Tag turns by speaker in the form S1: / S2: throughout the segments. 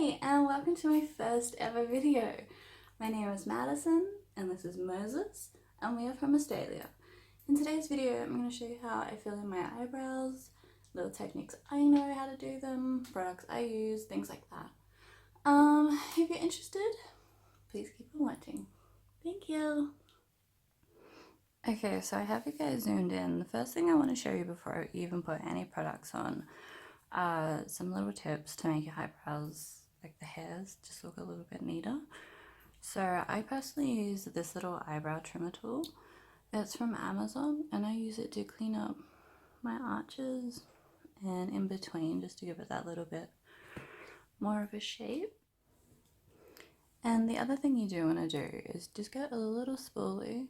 S1: Hey, and welcome to my first ever video. My name is Madison, and this is Moses, and we are from Australia. In today's video, I'm going to show you how I fill in my eyebrows, little techniques I know how to do them, products I use, things like that. If you're interested, please keep on watching. Thank you. Okay, so I have you guys zoomed in. The first thing I want to show you before I even put any products on are some little tips to make your eyebrows, like the hairs, just look a little bit neater. So I personally use this little eyebrow trimmer tool. It's from Amazon, and I use it to clean up my arches and in between, just to give it that little bit more of a shape. And the other thing you do want to do is just get a little spoolie.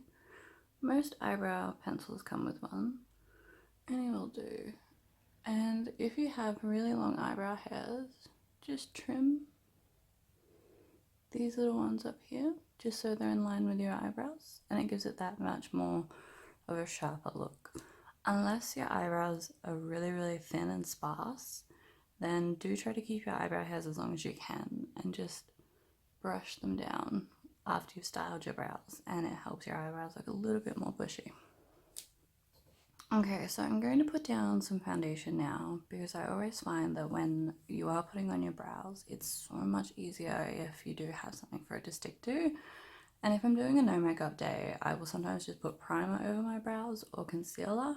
S1: Most eyebrow pencils come with one. Any will do. And if you have really long eyebrow hairs, just trim these little ones up here, just so they're in line with your eyebrows, and it gives it that much more of a sharper look. Unless your eyebrows are really thin and sparse, then do try to keep your eyebrow hairs as long as you can, and just brush them down after you've styled your brows, and it helps your eyebrows look a little bit more bushy. Okay, so I'm going to put down some foundation now, because I always find that when you are putting on your brows, it's so much easier if you do have something for it to stick to. And if I'm doing a no makeup day, I will sometimes just put primer over my brows or concealer,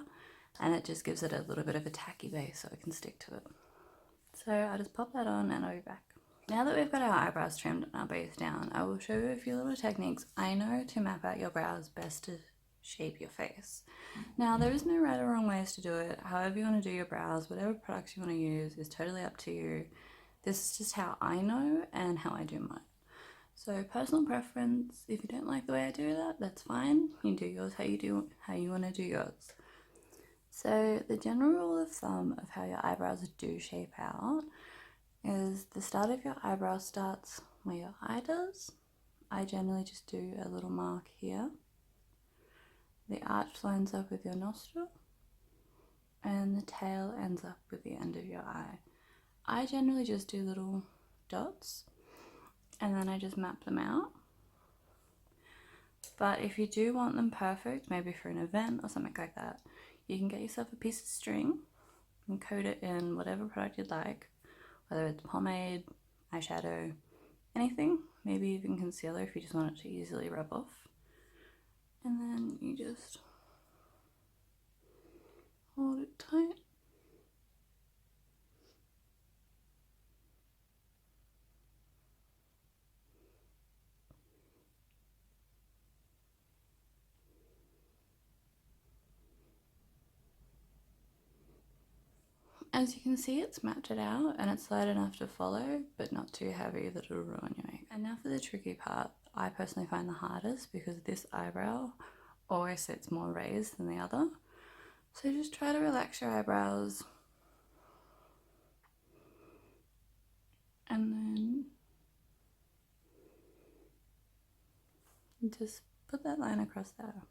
S1: and it just gives it a little bit of a tacky base so it can stick to it. So I'll just pop that on and I'll be back. Now that we've got our eyebrows trimmed and our base down, I will show you a few little techniques I know to map out your brows best to shape your face. Now, there is no right or wrong ways to do it. However you want to do your brows, whatever products you want to use is totally up to you. This is just how I know and how I do mine. So personal preference, if you don't like the way I do that, that's fine. You do yours how you want to do yours. So the general rule of thumb of how your eyebrows do shape out is the start of your eyebrow starts where your eye does. I generally just do a little mark here. The arch lines up with your nostril, and the tail ends up with the end of your eye. I generally just do little dots, and then I just map them out. But if you do want them perfect, maybe for an event or something like that, you can get yourself a piece of string and coat it in whatever product you'd like, whether it's pomade, eyeshadow, anything, maybe even concealer if you just want it to easily rub off. And then you just hold it tight. As you can see, it's mapped it out and it's light enough to follow, but not too heavy that it'll ruin your makeup. And now for the tricky part, I personally find the hardest because this eyebrow always sits more raised than the other. So just try to relax your eyebrows. And then just put that line across there.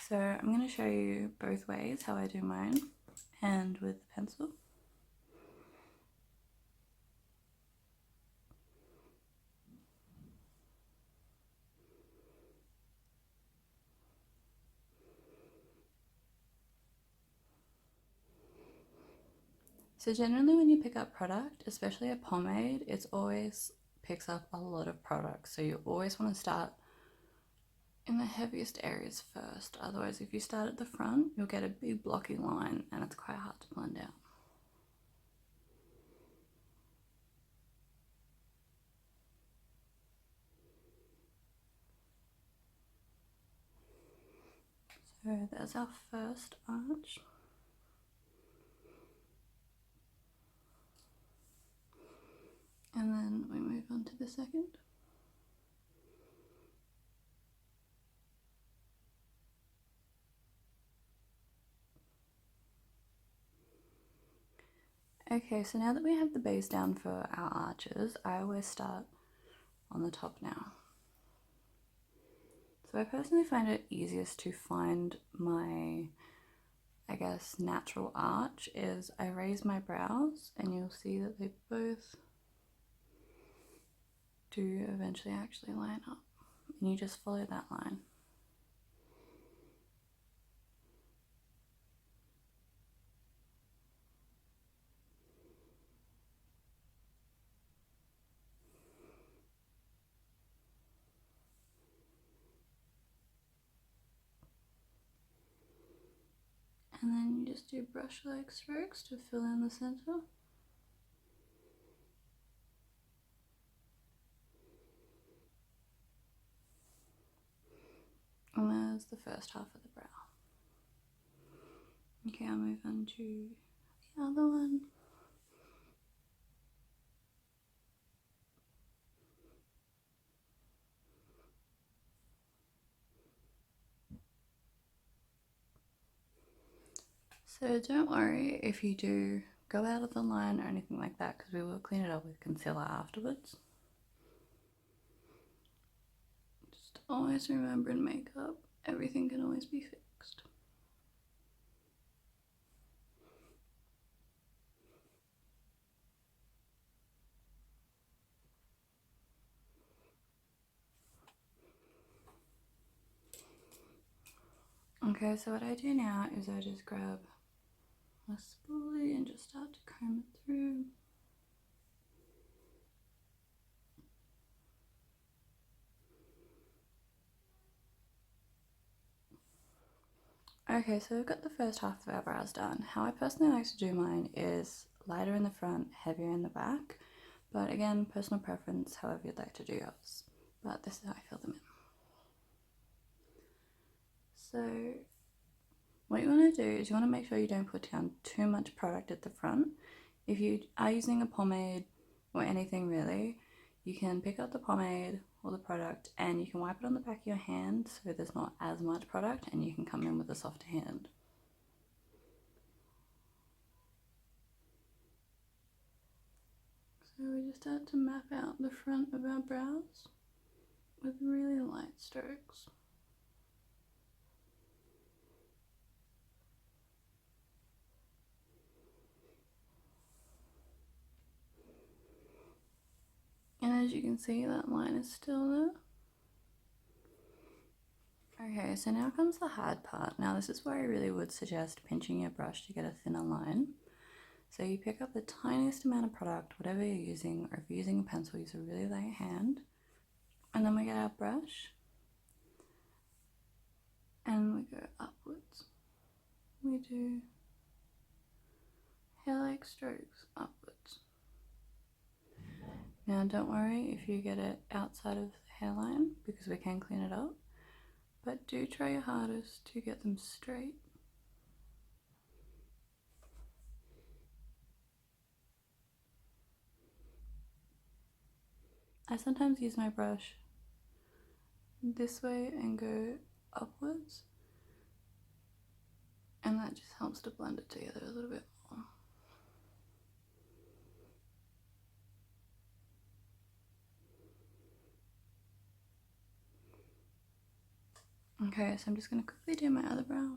S1: So I'm going to show you both ways how I do mine, and with the pencil. So generally when you pick up product, especially a pomade, it always picks up a lot of product. So you always want to start in the heaviest areas first. Otherwise, if you start at the front, you'll get a big blocky line and it's quite hard to blend out. So there's our first arch. And then we move on to the second. Okay, so now that we have the base down for our arches, I always start on the top now. So I personally find it easiest to find my, I guess, natural arch is I raise my brows and you'll see that they both do eventually actually line up, and you just follow that line. And then you just do brush-like strokes to fill in the center. And there's the first half of the brow. Okay, I'll move on to the other one. So don't worry if you do go out of the line or anything like that, because we will clean it up with concealer afterwards. Just always remember in makeup, everything can always be fixed. Okay, so what I do now is I just grab a spoolie and just start to comb it through. Okay, so we've got the first half of our brows done. How I personally like to do mine is lighter in the front, heavier in the back. But again, personal preference, however you'd like to do yours. But this is how I fill them in. So what you want to do is you want to make sure you don't put down too much product at the front. If you are using a pomade or anything really, you can pick up the pomade or the product and you can wipe it on the back of your hand so there's not as much product, and you can come in with a softer hand. So we just start to map out the front of our brows with really light strokes. And as you can see, that line is still there. Okay, so now comes the hard part. Now this is where I really would suggest pinching your brush to get a thinner line. So you pick up the tiniest amount of product, whatever you're using, or if you're using a pencil, use a really light hand. And then we get our brush and we go upwards. We do hair-like strokes upwards. Now don't worry if you get it outside of the hairline, because we can clean it up, but do try your hardest to get them straight. I sometimes use my brush this way and go upwards, and that just helps to blend it together a little bit more. Okay, so I'm just going to quickly do my other brow.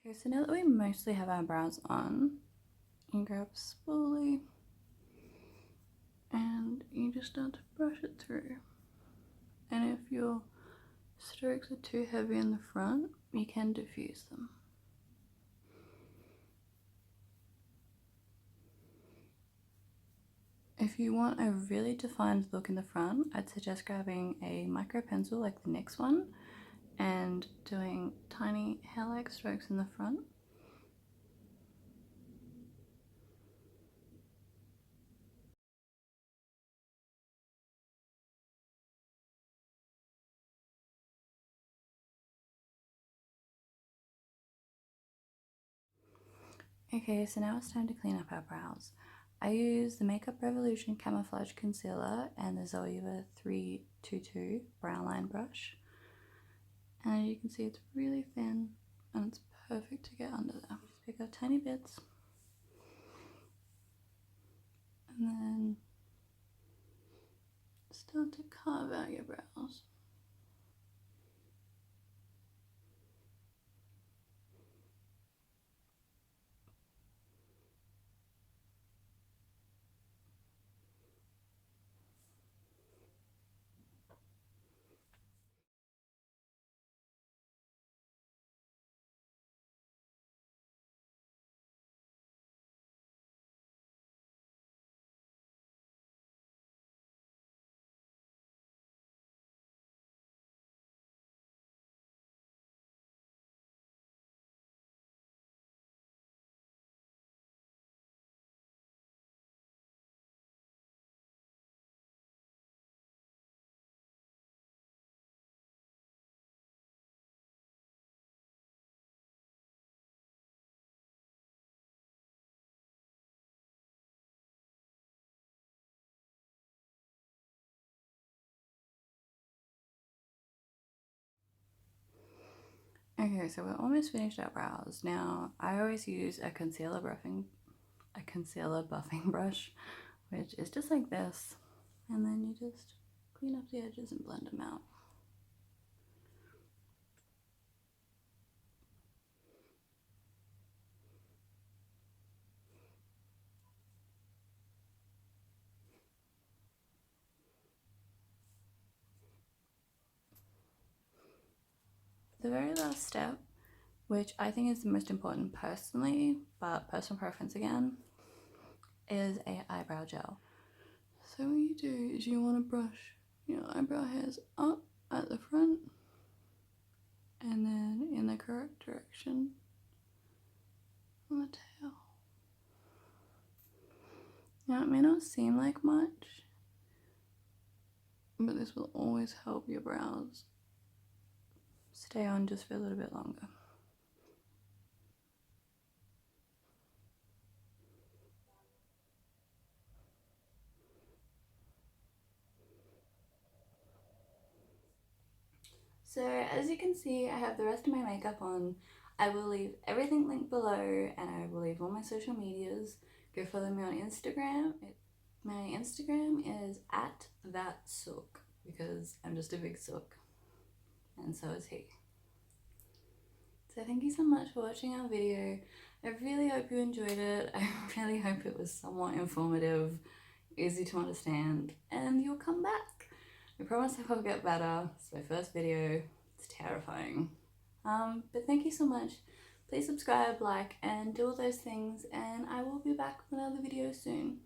S1: Okay, so now that we mostly have our brows on, you grab a spoolie and you just start to brush it through. And if your strokes are too heavy in the front, you can diffuse them. If you want a really defined look in the front, I'd suggest grabbing a micro pencil like the Nyx one and doing tiny hair-like strokes in the front. Okay, so now it's time to clean up our brows. I use the Makeup Revolution Camouflage Concealer and the Zoeva 322 brow line brush. And as you can see, it's really thin and it's perfect to get under there. Just pick up tiny bits. and then start to carve out your brows. Okay, so we're almost finished our brows. Now, I always use a concealer buffing brush, which is just like this, and then you just clean up the edges and blend them out. The very last step, which I think is the most important personally, but personal preference again, is a eyebrow gel. So what you do is you want to brush your eyebrow hairs up at the front and then in the correct direction on the tail. Now it may not seem like much, but this will always help your brows stay on just for a little bit longer. So as you can see, I have the rest of my makeup on. I will leave everything linked below, and I will leave all my social medias. Go follow me on Instagram. My Instagram is @thatsook because I'm just a big sook, and so is he. So thank you so much for watching our video. I really hope you enjoyed it. I really hope it was somewhat informative, easy to understand, and you'll come back. I promise I will get better. It's my first video. It's terrifying. But thank you so much. Please subscribe, like, and do all those things, and I will be back with another video soon.